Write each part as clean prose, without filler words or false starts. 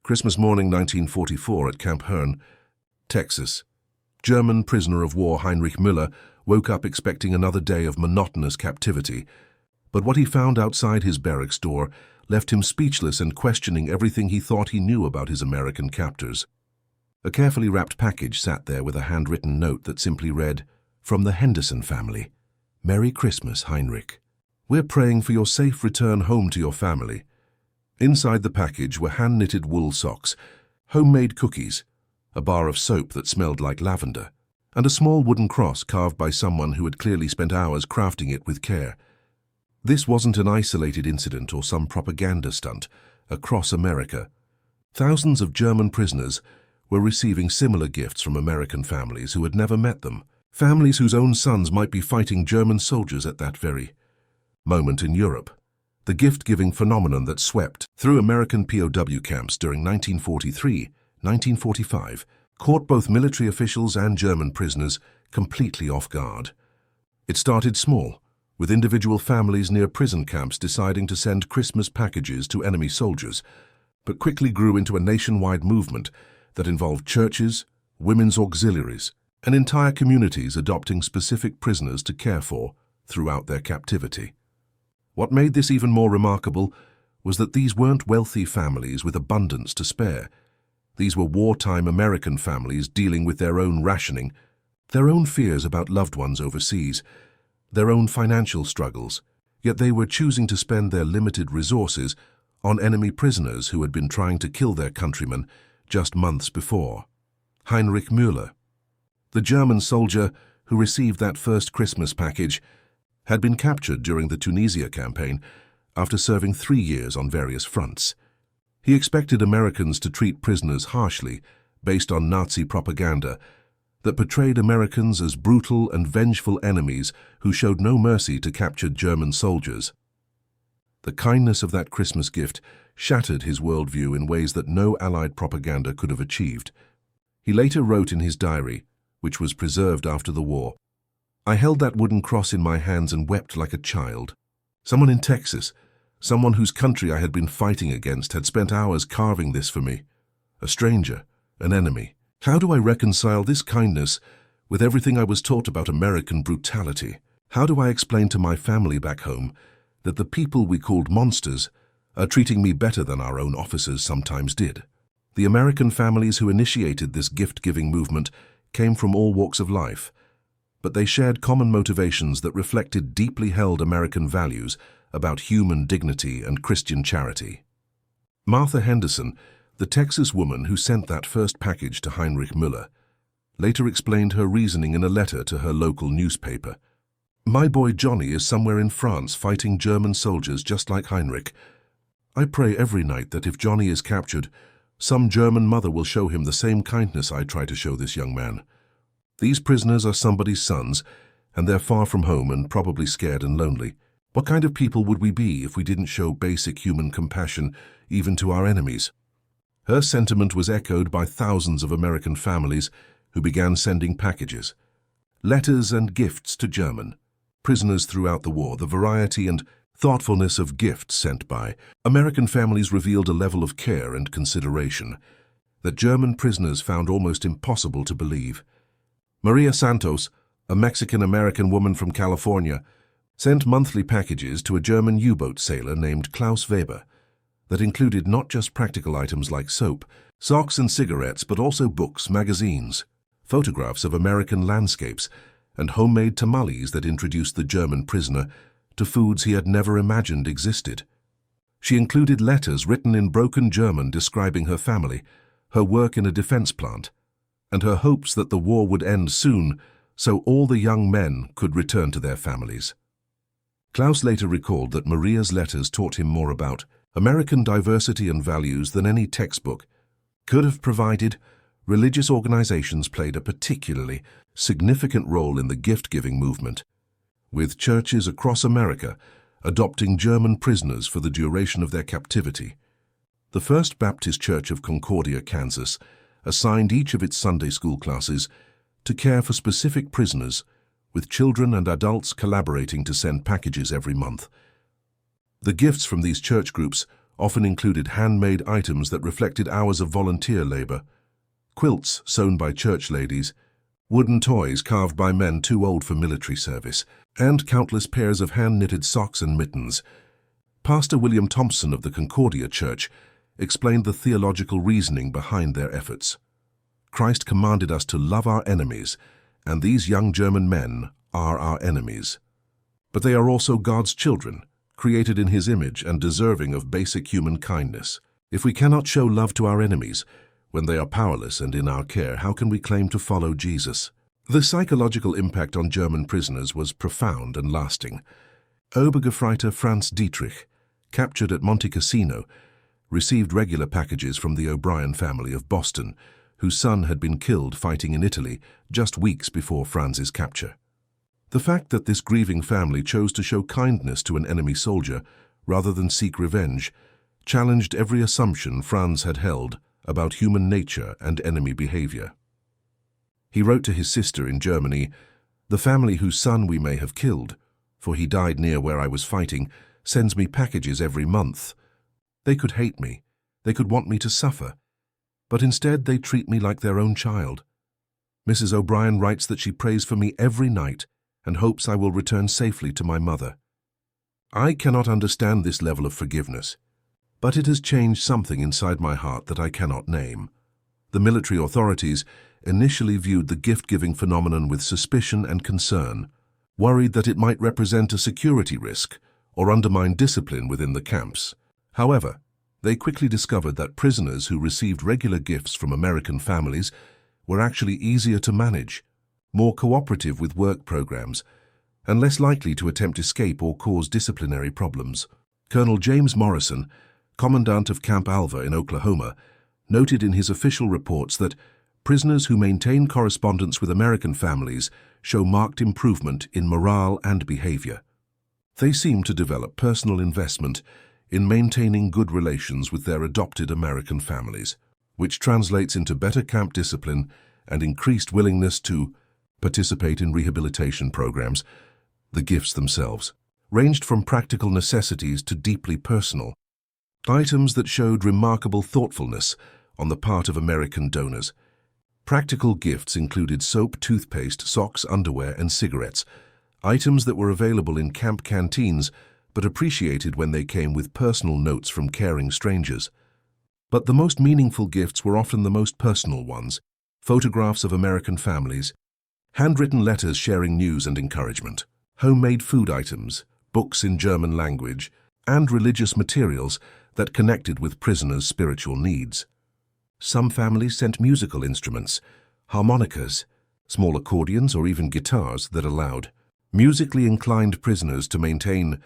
Christmas morning 1944 at Camp Hearn, Texas. German prisoner of war Heinrich Müller woke up expecting another day of monotonous captivity, but what he found outside his barracks door left him speechless and questioning everything he thought he knew about his American captors. A carefully wrapped package sat there with a handwritten note that simply read, "From the Henderson family. Merry Christmas, Heinrich. We're praying for your safe return home to your family." Inside the package were hand-knitted wool socks, homemade cookies, a bar of soap that smelled like lavender, and a small wooden cross carved by someone who had clearly spent hours crafting it with care. This wasn't an isolated incident or some propaganda stunt. Across America, thousands of German prisoners were receiving similar gifts from American families who had never met them, families whose own sons might be fighting German soldiers at that very moment in Europe. The gift-giving phenomenon that swept through American POW camps during 1943-1945 caught both military officials and German prisoners completely off guard. It started small, with individual families near prison camps deciding to send Christmas packages to enemy soldiers, but quickly grew into a nationwide movement that involved churches, women's auxiliaries, and entire communities adopting specific prisoners to care for throughout their captivity. What made this even more remarkable was that these weren't wealthy families with abundance to spare. These were wartime American families dealing with their own rationing, their own fears about loved ones overseas, their own financial struggles, yet they were choosing to spend their limited resources on enemy prisoners who had been trying to kill their countrymen just months before. Heinrich Müller, the German soldier who received that first Christmas package, had been captured during the Tunisia campaign after serving 3 years on various fronts. He expected Americans to treat prisoners harshly based on Nazi propaganda that portrayed Americans as brutal and vengeful enemies who showed no mercy to captured German soldiers. The kindness of that Christmas gift shattered his worldview in ways that no Allied propaganda could have achieved. He later wrote in his diary, which was preserved after the war, "I held that wooden cross in my hands and wept like a child. Someone in Texas, someone whose country I had been fighting against, had spent hours carving this for me. A stranger, an enemy. How do I reconcile this kindness with everything I was taught about American brutality? How do I explain to my family back home that the people we called monsters are treating me better than our own officers sometimes did?" The American families who initiated this gift-giving movement came from all walks of life, but they shared common motivations that reflected deeply held American values about human dignity and Christian charity. Martha Henderson, the Texas woman who sent that first package to Heinrich Müller, later explained her reasoning in a letter to her local newspaper. "My boy Johnny is somewhere in France fighting German soldiers just like Heinrich. I pray every night that if Johnny is captured, some German mother will show him the same kindness I try to show this young man. These prisoners are somebody's sons, and they're far from home and probably scared and lonely. What kind of people would we be if we didn't show basic human compassion even to our enemies?" Her sentiment was echoed by thousands of American families who began sending packages, letters and gifts to German prisoners throughout the war. The variety and thoughtfulness of gifts sent by American families revealed a level of care and consideration that German prisoners found almost impossible to believe. Maria Santos, a Mexican-American woman from California, sent monthly packages to a German U-boat sailor named Klaus Weber that included not just practical items like soap, socks and cigarettes, but also books, magazines, photographs of American landscapes, and homemade tamales that introduced the German prisoner to foods he had never imagined existed. She included letters written in broken German describing her family, her work in a defense plant, and her hopes that the war would end soon so all the young men could return to their families. Klaus later recalled that Maria's letters taught him more about American diversity and values than any textbook could have provided. Religious organizations played a particularly significant role in the gift-giving movement, with churches across America adopting German prisoners for the duration of their captivity. The First Baptist Church of Concordia, Kansas, assigned each of its Sunday school classes to care for specific prisoners, with children and adults collaborating to send packages every month. The gifts from these church groups often included handmade items that reflected hours of volunteer labor, quilts sewn by church ladies, wooden toys carved by men too old for military service, and countless pairs of hand-knitted socks and mittens. Pastor William Thompson of the Concordia Church explained the theological reasoning behind their efforts. Christ commanded us to love our enemies, and these young German men are our enemies. But they are also God's children, created in His image and deserving of basic human kindness. If we cannot show love to our enemies when they are powerless and in our care, how can we claim to follow Jesus? The psychological impact on German prisoners was profound and lasting. Obergefreiter Franz Dietrich, captured at Monte Cassino, received regular packages from the O'Brien family of Boston, whose son had been killed fighting in Italy just weeks before Franz's capture. The fact that this grieving family chose to show kindness to an enemy soldier rather than seek revenge challenged every assumption Franz had held about human nature and enemy behavior. He wrote to his sister in Germany, "The family whose son we may have killed, for he died near where I was fighting, sends me packages every month. They could hate me, they could want me to suffer, but instead they treat me like their own child. Mrs. O'Brien writes that she prays for me every night and hopes I will return safely to my mother. I cannot understand this level of forgiveness, but it has changed something inside my heart that I cannot name." The military authorities initially viewed the gift-giving phenomenon with suspicion and concern, worried that it might represent a security risk or undermine discipline within the camps. However, they quickly discovered that prisoners who received regular gifts from American families were actually easier to manage, more cooperative with work programs, and less likely to attempt escape or cause disciplinary problems. Colonel James Morrison, commandant of Camp Alva in Oklahoma, noted in his official reports that prisoners who maintain correspondence with American families show marked improvement in morale and behavior. They seem to develop personal investment in maintaining good relations with their adopted American families, which translates into better camp discipline and increased willingness to participate in rehabilitation programs. The gifts themselves ranged from practical necessities to deeply personal items that showed remarkable thoughtfulness on the part of American donors. Practical gifts included soap, toothpaste, socks, underwear, and cigarettes, items that were available in camp canteens but appreciated when they came with personal notes from caring strangers. But the most meaningful gifts were often the most personal ones: photographs of American families, handwritten letters sharing news and encouragement, homemade food items, books in German language, and religious materials that connected with prisoners' spiritual needs. Some families sent musical instruments, harmonicas, small accordions, or even guitars that allowed musically inclined prisoners to maintain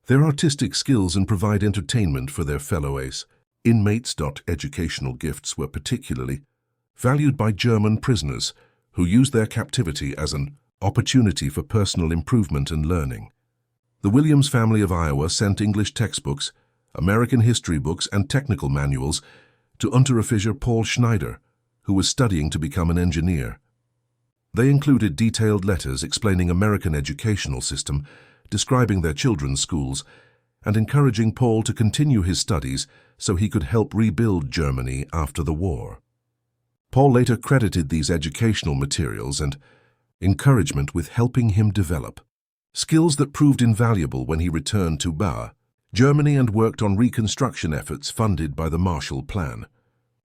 their artistic skills and provide entertainment for their fellow inmates. Educational gifts were particularly valued by German prisoners who used their captivity as an opportunity for personal improvement and learning. The Williams family of Iowa sent English textbooks, American history books, and technical manuals to Unteroffizier Paul Schneider, who was studying to become an engineer. They included detailed letters explaining American educational system, describing their children's schools, and encouraging Paul to continue his studies so he could help rebuild Germany after the war. Paul later credited these educational materials and encouragement with helping him develop skills that proved invaluable when he returned to Germany and worked on reconstruction efforts funded by the Marshall Plan.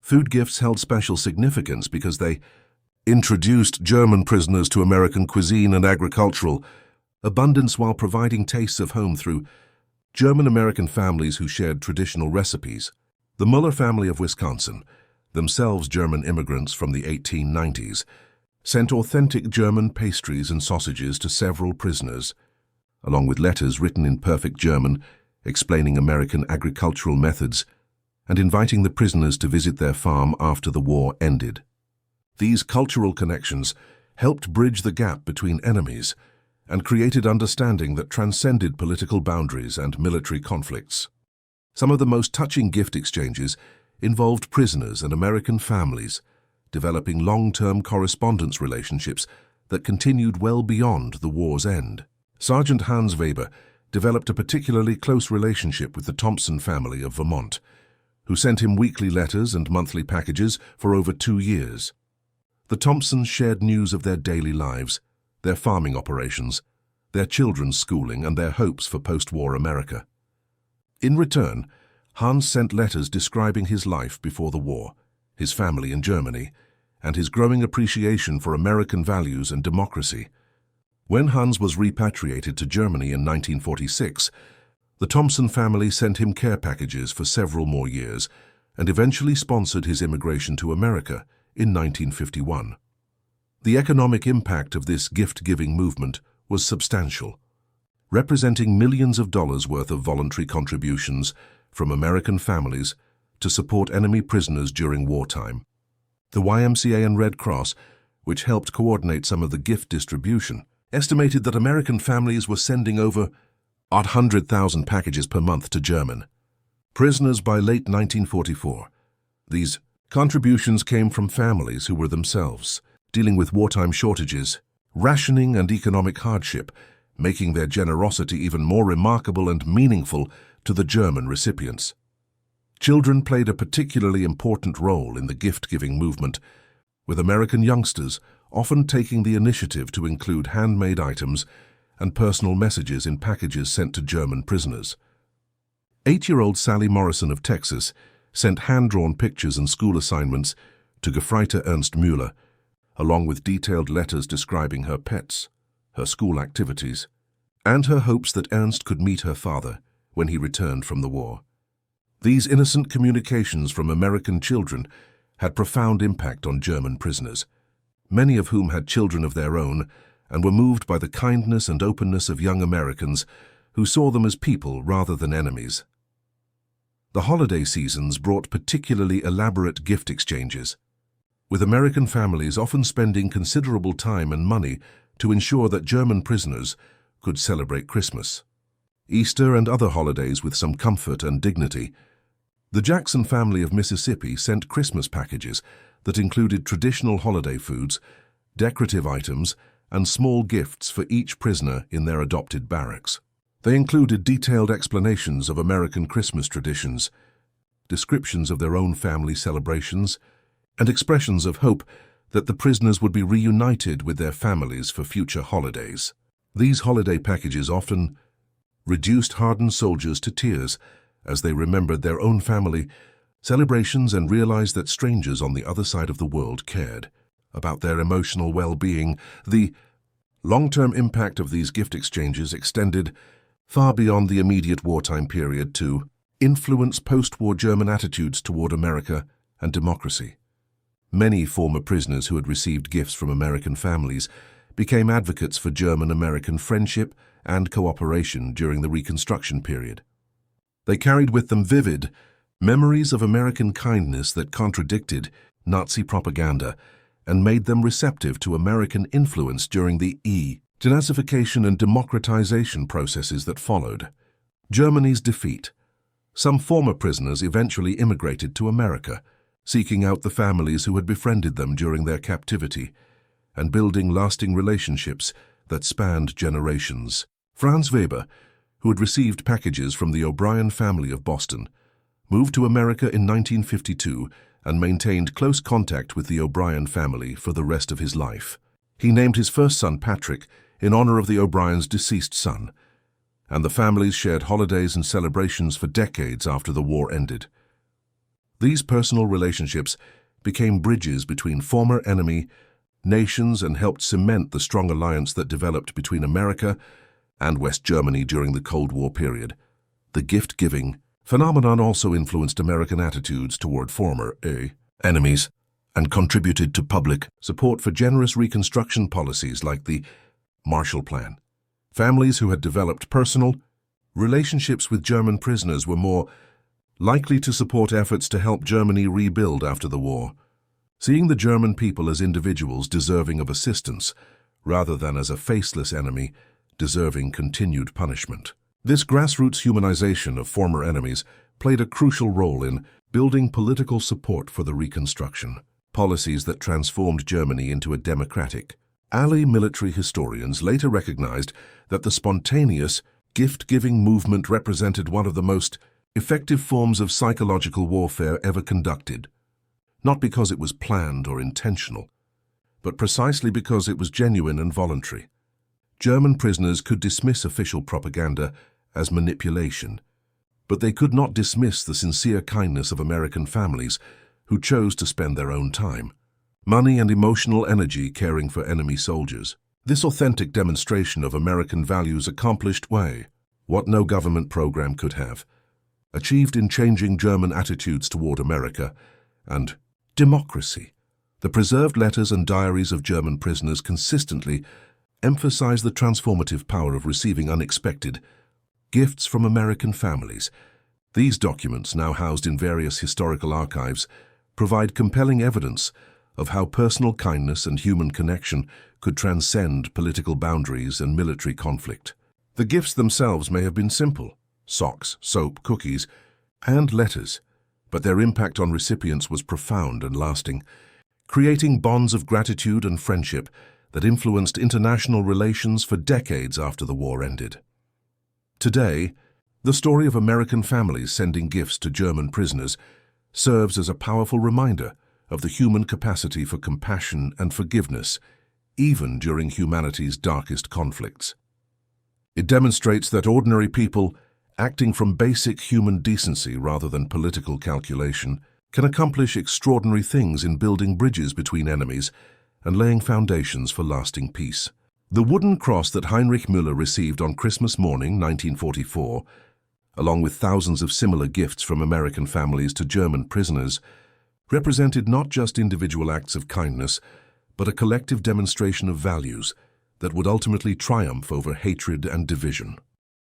Food gifts held special significance because they introduced German prisoners to American cuisine and agricultural abundance while providing tastes of home through German-American families who shared traditional recipes. The Muller family of Wisconsin, themselves German immigrants from the 1890s, sent authentic German pastries and sausages to several prisoners, along with letters written in perfect German explaining American agricultural methods and inviting the prisoners to visit their farm after the war ended. These cultural connections helped bridge the gap between enemies and created understanding that transcended political boundaries and military conflicts. Some of the most touching gift exchanges involved prisoners and American families developing long-term correspondence relationships that continued well beyond the war's end. Sergeant Hans Weber, developed a particularly close relationship with the Thompson family of Vermont, who sent him weekly letters and monthly packages for over 2 years. The Thompsons shared news of their daily lives, their farming operations, their children's schooling, and their hopes for post-war America. In return, Hans sent letters describing his life before the war, his family in Germany, and his growing appreciation for American values and democracy. When Hans was repatriated to Germany in 1946, the Thompson family sent him care packages for several more years and eventually sponsored his immigration to America in 1951. The economic impact of this gift-giving movement was substantial, representing millions of dollars worth of voluntary contributions from American families to support enemy prisoners during wartime. The YMCA and Red Cross, which helped coordinate some of the gift distribution, estimated that American families were sending over 100,000 packages per month to German prisoners by late 1944. These contributions came from families who were themselves dealing with wartime shortages, rationing, and economic hardship, making their generosity even more remarkable and meaningful to the German recipients. Children played a particularly important role in the gift-giving movement, with American youngsters often taking the initiative to include handmade items and personal messages in packages sent to German prisoners. 8-year-old Sally Morrison of Texas sent hand-drawn pictures and school assignments to Gefreiter Ernst Müller, along with detailed letters describing her pets, her school activities, and her hopes that Ernst could meet her father when he returned from the war. These innocent communications from American children had profound impact on German prisoners, many of whom had children of their own and were moved by the kindness and openness of young Americans who saw them as people rather than enemies. The holiday seasons brought particularly elaborate gift exchanges, with American families often spending considerable time and money to ensure that German prisoners could celebrate Christmas, Easter, and other holidays with some comfort and dignity. The Jackson family of Mississippi sent Christmas packages that included traditional holiday foods, decorative items, and small gifts for each prisoner in their adopted barracks. They included detailed explanations of American Christmas traditions, descriptions of their own family celebrations, and expressions of hope that the prisoners would be reunited with their families for future holidays. These holiday packages often reduced hardened soldiers to tears as they remembered their own family celebrations and realized that strangers on the other side of the world cared about their emotional well-being. The long-term impact of these gift exchanges extended far beyond the immediate wartime period to influence post-war German attitudes toward America and democracy. Many former prisoners who had received gifts from American families became advocates for German-American friendship and cooperation during the Reconstruction period. They carried with them vivid memories of American kindness that contradicted Nazi propaganda and made them receptive to American influence during the denazification and democratization processes that followed. Germany's defeat. Some former prisoners eventually immigrated to America, seeking out the families who had befriended them during their captivity and building lasting relationships that spanned generations. Franz Weber, who had received packages from the O'Brien family of Boston, moved to America in 1952 and maintained close contact with the O'Brien family for the rest of his life. He named his first son Patrick in honor of the O'Brien's deceased son, and the families shared holidays and celebrations for decades after the war ended. These personal relationships became bridges between former enemy nations and helped cement the strong alliance that developed between America and West Germany during the Cold War period. The gift-giving phenomenon also influenced American attitudes toward former enemies and contributed to public support for generous Reconstruction policies like the Marshall Plan. Families who had developed personal relationships with German prisoners were more likely to support efforts to help Germany rebuild after the war, seeing the German people as individuals deserving of assistance rather than as a faceless enemy deserving continued punishment. This grassroots humanization of former enemies played a crucial role in building political support for the Reconstruction, policies that transformed Germany into a democratic. Allied military historians later recognized that the spontaneous gift-giving movement represented one of the most effective forms of psychological warfare ever conducted, not because it was planned or intentional, but precisely because it was genuine and voluntary. German prisoners could dismiss official propaganda as manipulation, but they could not dismiss the sincere kindness of American families who chose to spend their own time, money and emotional energy caring for enemy soldiers. This authentic demonstration of American values accomplished what no government program could have, achieved in changing German attitudes toward America and democracy. The preserved letters and diaries of German prisoners consistently emphasize the transformative power of receiving unexpected gifts from American families. These documents, now housed in various historical archives, provide compelling evidence of how personal kindness and human connection could transcend political boundaries and military conflict. The gifts themselves may have been simple: socks, soap, cookies, and letters, but their impact on recipients was profound and lasting, creating bonds of gratitude and friendship that influenced international relations for decades after the war ended. Today, the story of American families sending gifts to German prisoners serves as a powerful reminder of the human capacity for compassion and forgiveness, even during humanity's darkest conflicts. It demonstrates that ordinary people, acting from basic human decency rather than political calculation, can accomplish extraordinary things in building bridges between enemies and laying foundations for lasting peace. The wooden cross that Heinrich Müller received on Christmas morning 1944, along with thousands of similar gifts from American families to German prisoners, represented not just individual acts of kindness, but a collective demonstration of values that would ultimately triumph over hatred and division.